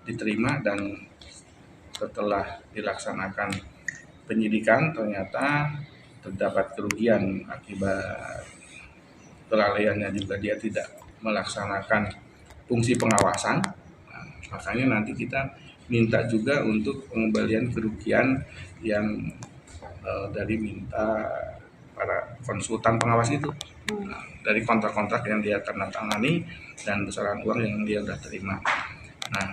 diterima, dan setelah dilaksanakan penyidikan ternyata terdapat kerugian akibat kelalaiannya juga dia tidak melaksanakan fungsi pengawasan. Nah, makanya nanti kita minta juga untuk pengembalian kerugian yang dari minta para konsultan pengawas itu, dari kontrak-kontrak yang dia tanda tangani dan besaran uang yang dia sudah terima. Nah,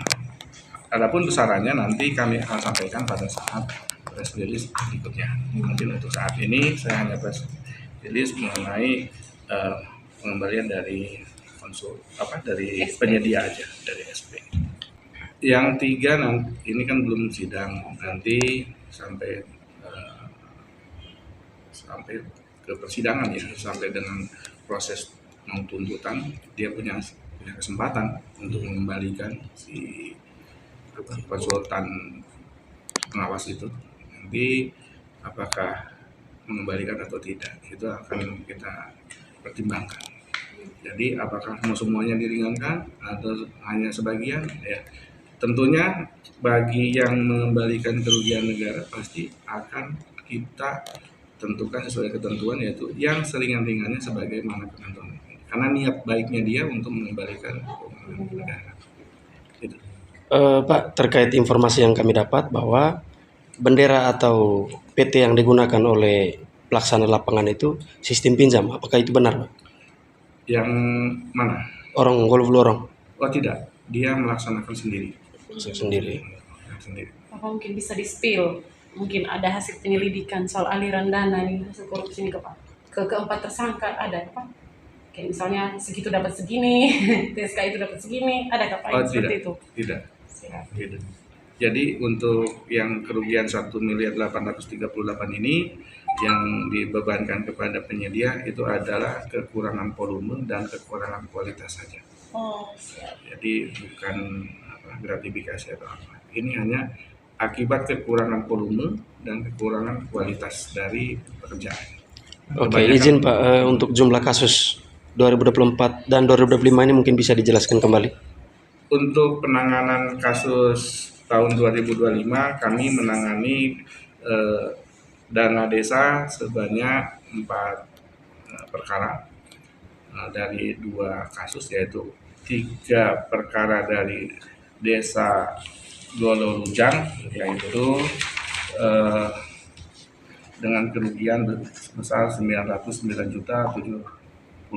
adapun besarannya nanti kami akan sampaikan pada saat press release berikutnya. Mungkin untuk saat ini saya hanya press release mengenai pengembalian dari dari penyedia aja, dari SP. Yang tiga ini kan belum sidang, nanti sampai ke persidangan ya, sampai dengan proses tuntutan, dia punya kesempatan untuk mengembalikan si konsultan pengawas itu. Nanti apakah mengembalikan atau tidak, itu akan kita pertimbangkan. Jadi apakah semuanya diringankan atau hanya sebagian, ya tentunya bagi yang mengembalikan kerugian negara pasti akan kita tentukan sesuai ketentuan, yaitu yang seringan-ringannya sebagaimana ketentuan, karena niat baiknya dia untuk mengembalikan keuangan negara. Gitu. Pak, terkait informasi yang kami dapat bahwa bendera atau PT yang digunakan oleh pelaksana lapangan itu sistem pinjam, apakah itu benar, Pak? Yang mana? Orang golf lorong? Oh tidak, dia melaksanakan sendiri. Apa mungkin bisa di-spill? Mungkin ada hasil penyelidikan soal aliran dana nih, hasil korupsi ini ke keempat tersangka ada apa? Kayak misalnya segitu dapat segini, TSK itu dapat segini, ada apa seperti itu? Tidak. Tidak. Jadi untuk yang kerugian 1.838 ini yang dibebankan kepada penyedia itu adalah kekurangan volume dan kekurangan kualitas saja. Jadi bukan gratifikasi atau apa. Ini hanya akibat kekurangan volume dan kekurangan kualitas dari pekerjaan. Oke, izin Pak, untuk jumlah kasus 2024 dan 2025 ini mungkin bisa dijelaskan kembali. Untuk penanganan kasus tahun 2025 kami menangani dana desa sebanyak 4 perkara dari 2 kasus, yaitu 3 perkara dari desa Gololujang, yaitu dengan kerugian sebesar 909.071.000.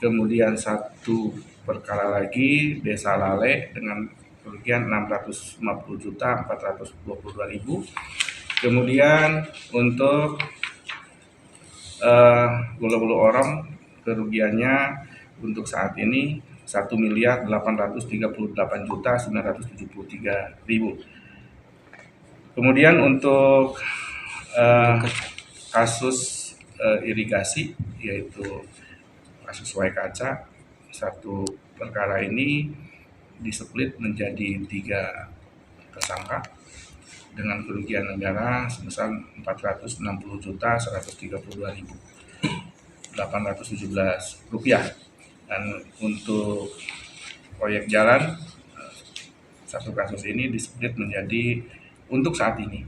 Kemudian 1 perkara lagi desa Lale dengan kerugian 650.422.000. Kemudian untuk Golo-Golo Orong kerugiannya untuk saat ini 1.838.973.000. Kemudian untuk kasus irigasi, yaitu kasus Waikaca, 1 perkara ini displit menjadi 3 tersangka dengan kerugian negara sebesar 460.132.817 rupiah. Dan untuk proyek jalan, 1 kasus ini displit menjadi untuk saat ini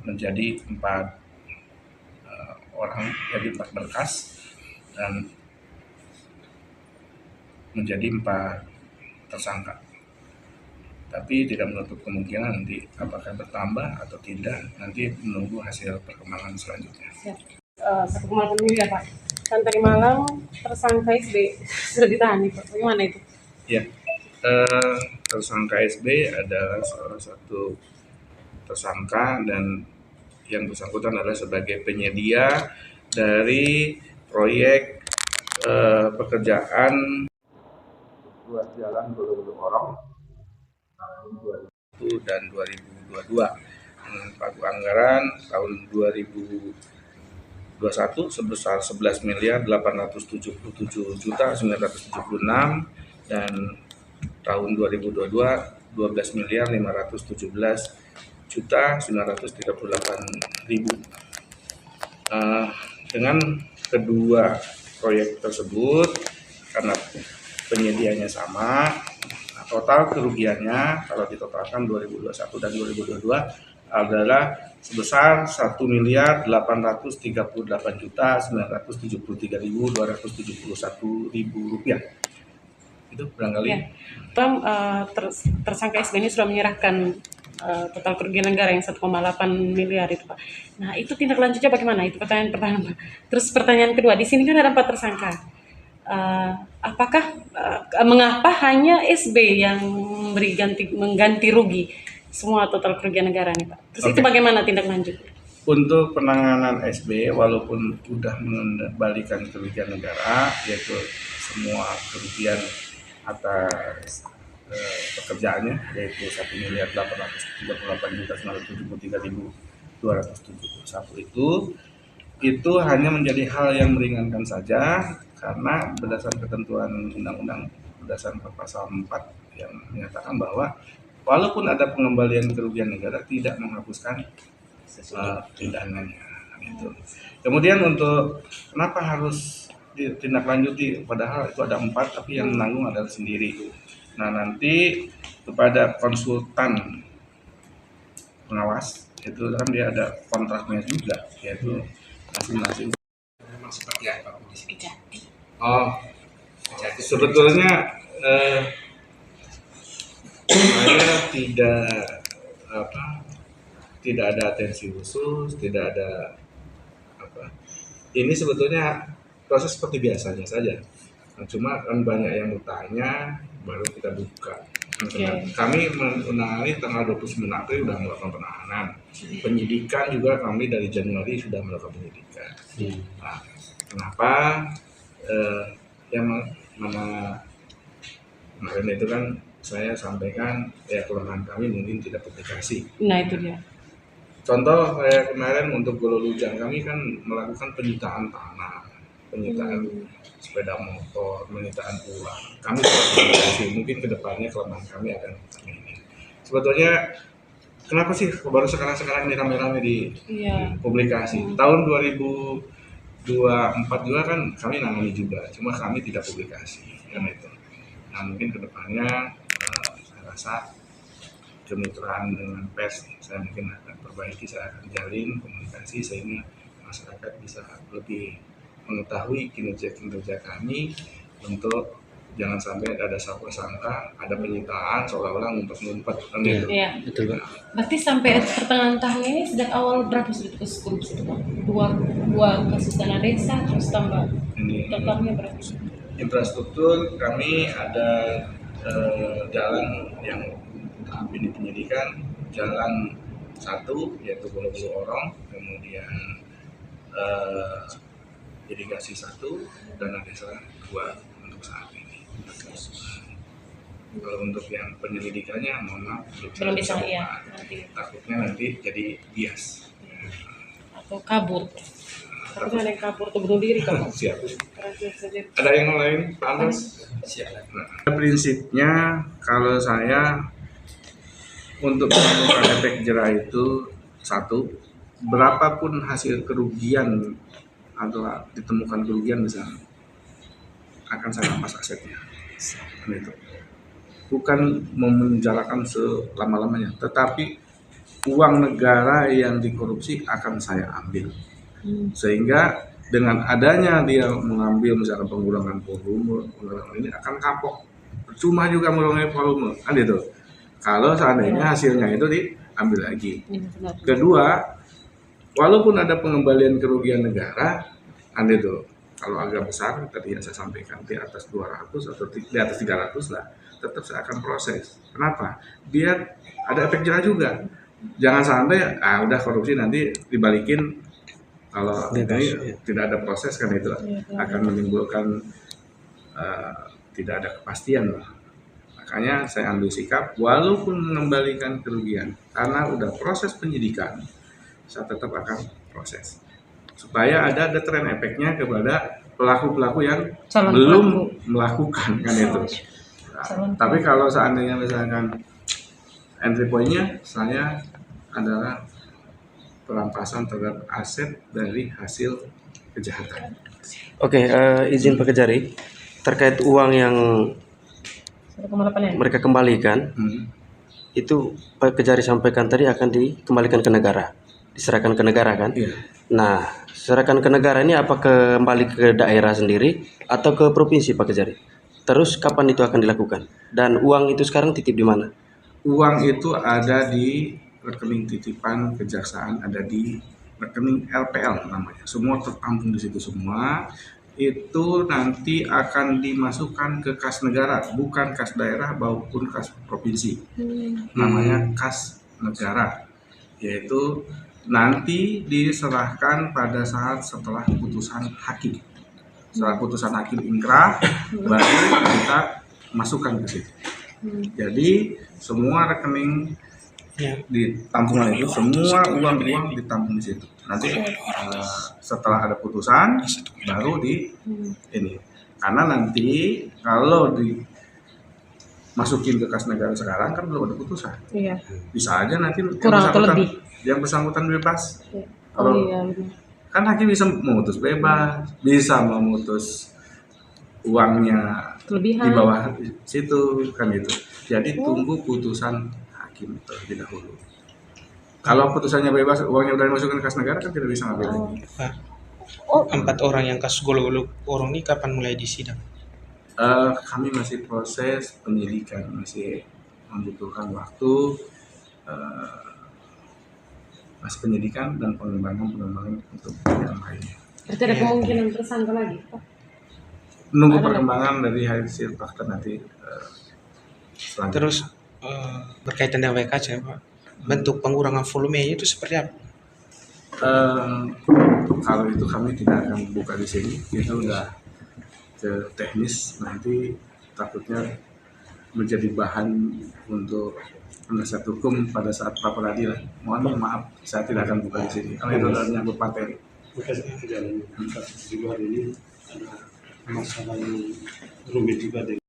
menjadi 4 orang, jadi 4 berkas dan menjadi 4 tersangka. Tapi tidak menutup kemungkinan nanti apakah bertambah atau tidak, nanti menunggu hasil perkembangan selanjutnya. Satu kemarin ini ya Pak, kan tadi malam tersangka SB sudah ditahan nih Pak, bagaimana itu? Ya, tersangka SB adalah salah satu tersangka dan yang bersangkutan adalah sebagai penyedia dari proyek pekerjaan ruas jalan Golo-Golo Orong tahun 2000 dan 2022 dengan pagu anggaran tahun 2021 sebesar 11.877.976 dan tahun 2022 12.517.938.000. Dengan kedua proyek tersebut, karena penyediaannya sama, total kerugiannya kalau ditotalkan 2021 dan 2022 adalah sebesar 1.838.973.271 rupiah. Itu barangkali. Ya. Tersangka SB ini sudah menyerahkan total kerugian negara yang 1,8 miliar itu, Pak. Nah, itu tindak lanjutnya bagaimana? Itu pertanyaan pertama, Pak. Terus pertanyaan kedua, di sini kan ada 4 tersangka. Mengapa hanya SB yang mengganti rugi semua total kerugian negara nih, Pak? Terus itu bagaimana tindak lanjut? Untuk penanganan SB, walaupun sudah mengembalikan kerugian negara, yaitu semua kerugian atas pekerjaannya, yaitu 1.838.973.271 itu hanya menjadi hal yang meringankan saja, karena berdasarkan ketentuan undang-undang berdasarkan pasal 4 yang menyatakan bahwa walaupun ada pengembalian kerugian negara tidak menghapuskan pidananya itu. Kemudian untuk kenapa harus ditindaklanjuti, padahal itu ada 4 tapi yang menanggung adalah sendiri. Nah, nanti kepada konsultan pengawas itu kan dia ada kontraknya juga, yaitu masing-masing. Memang seperti apa kondisi Kejati. Kejati Sebetulnya saya tidak ada atensi khusus, tidak ada ini sebetulnya proses seperti biasanya saja. Nah, cuma kan banyak yang bertanya, baru kita buka. Kami menangani tanggal 29 April sudah melakukan penahanan. Penyidikan juga kami dari Januari sudah melakukan penyidikan. Nah, kenapa yang mana kemarin itu kan saya sampaikan ya kelemahan kami mungkin tidak publikasi. Nah, itu dia. Contoh kayak kemarin untuk Golo Lujang kami kan melakukan penyitaan tanah, penyitaan sepeda motor, penyitaan uang. Kami publikasi, mungkin kedepannya kelemahan kami akan ini. Sebetulnya kenapa sih baru sekarang ini rame-rame di publikasi? Tahun 2024 juga kan kami nangani juga, cuma kami tidak publikasi kan itu. Nah, mungkin kedepannya saya rasa kemitraan dengan pers saya mungkin akan perbaiki, saya akan jalin komunikasi sehingga masyarakat bisa lebih mengetahui kinerja kami, untuk jangan sampai ada sangka ada penyitaan seolah-olah ngumpet-ngumpet kan itu. Iya. Betul, Pak. Berarti sampai pertengahan tahun ini sejak awal berapa sudah kasus korupsi itu, Pak? Dua kasus dana desa, terus tambah Ini totalnya berapa? infrastruktur kami ada jalan yang tahap ini penyidikan, jalan 1 yaitu Bulu-Bulu Orong, kemudian irigasi 1, dana desa 2 untuk saat ini. Kalau untuk yang penyelidikannya mohon maaf Belum bisa, ya. Takutnya nanti jadi bias Atau kabur. Takutnya ada yang kabur atau bunuh diri, Pak. siap. Ada yang lain, Pak Andas? siap. Nah, prinsipnya kalau saya untuk menemukan efek jerah itu 1, berapapun hasil kerugian atau ditemukan kerugian misalnya, akan saya rampas asetnya. Itu bukan memenjarakan selama-lamanya, tetapi uang negara yang dikorupsi akan saya ambil. Sehingga dengan adanya dia mengambil misalkan pengurangan volume, ini akan kapok. Cuma juga mengurangi volume, kan itu. Kalau seandainya hasilnya itu diambil lagi. Kedua, walaupun ada pengembalian kerugian negara, kan itu. Kalau agak besar, tadi yang saya sampaikan di atas 200 atau di atas 300 lah, tetap saya akan proses. Kenapa? Biar ada efek jerah juga. Jangan sampai udah korupsi nanti dibalikin, kalau ini tidak ada proses kan itu akan menimbulkan tidak ada kepastian lah. Makanya saya ambil sikap walaupun mengembalikan kerugian, karena udah proses penyidikan, saya tetap akan proses supaya ada deteran efeknya kepada pelaku-pelaku yang belum melakukan kan itu. Nah, tapi kalau seandainya misalkan entry point-nya saya adalah perampasan terhadap aset dari hasil kejahatan. Oke, izin Pak Kejari, terkait uang yang mereka kembalikan, itu Pak Kejari sampaikan tadi akan dikembalikan ke negara, diserahkan ke negara kan? Iya. Nah, serahkan ke negara ini apa kembali ke daerah sendiri atau ke provinsi Pak Kejari? Terus kapan itu akan dilakukan? Dan uang itu sekarang titip di mana? Uang itu ada di rekening titipan kejaksaan, ada di rekening LPL namanya. Semua tertampung di situ semua. Itu nanti akan dimasukkan ke kas negara, bukan kas daerah maupun kas provinsi. Namanya kas negara, yaitu nanti diserahkan pada saat setelah putusan hakim. Setelah putusan hakim ingkrah, baru kita masukkan ke situ. Jadi semua rekening di tampungan itu, semua uang-uang ditampung di situ. Nanti setelah ada putusan baru di ini. Karena nanti kalau dimasukin ke kas negara sekarang kan belum ada putusan. Iya. Bisa aja nanti Kurang atau lebih. yang bersangkutan bebas. Oh Kalau iya. Benar. kan hakim bisa memutus bebas, bisa memutus uangnya Kelebihan. di bawah situ kan gitu. Jadi tunggu putusan hakim terlebih dahulu. Kalau putusannya bebas, uangnya udah dimasukkan ke kas negara kan tidak bisa ngambil lagi. Pak, Oh, 4 orang yang kasus golok-golok orang ini kapan mulai disidang? Kami masih proses penyidikan, masih membutuhkan waktu, masih penyidikan dan pengembangan untuk yang lainnya. berarti ada kemungkinan tersangka lagi, Pak? Menunggu Ada perkembangan dari hasil fakta nanti selanjutnya. Terus berkaitan dengan WKC, Pak, bentuk pengurangan volumenya itu seperti apa? Kalau itu kami tidak akan buka di sini, itu udah ke teknis, nanti takutnya menjadi bahan untuk penasihat hukum pada saat pra peradilan. Mohon maaf, saya tidak akan buka di sini karena itu adalah menyangkut materi. Bukan di luar ini ada masalah yang rumit juga dengan